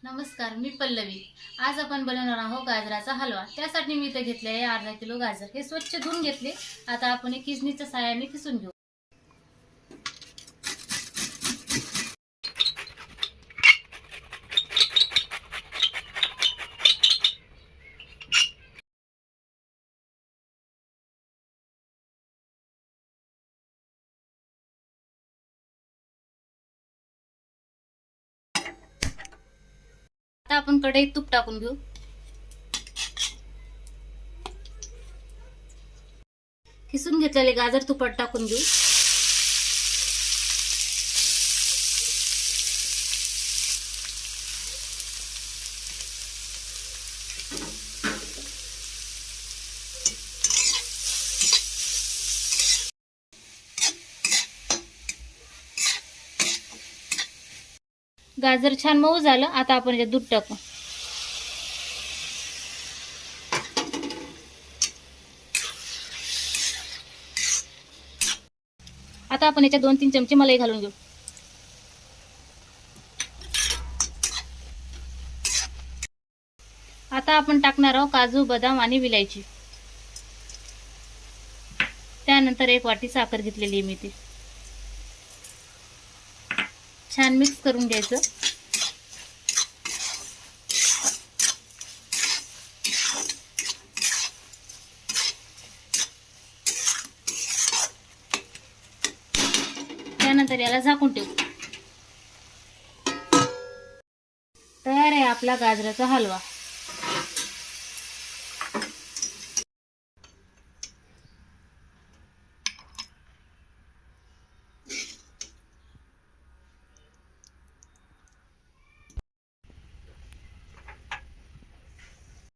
नमस्कार, मी पल्लवी। आज आपण बनवणार आहोत गाजराचा हलवा। त्यासाठी मी इथे घेतले आहे अर्धा किलो गाजर। हे स्वच्छ धुवून घेतले। आता आपण हे किसणीच्या साहाय्याने किसून घेऊ। आता आपण कढईत तूप टाकून घेऊ। किसून घेतलेले गाजर तुपात टाकून घेऊ। गाजर छान मऊ झालं। आता आपण याच्यात दूध टाकू। आता आपण याच्यात 2-3 चमचे मलाई घालून घेऊ। आता आपण टाकणार आहोत काजू, बदाम आणि विलायची। त्यानंतर 1 वाटी साखर घेतलेली आहे मी ती। छान मिक्स करून घ्यायचं। त्यानंतर याला झाकून ठेवू। तयार आहे आपला गाजराचा हलवा।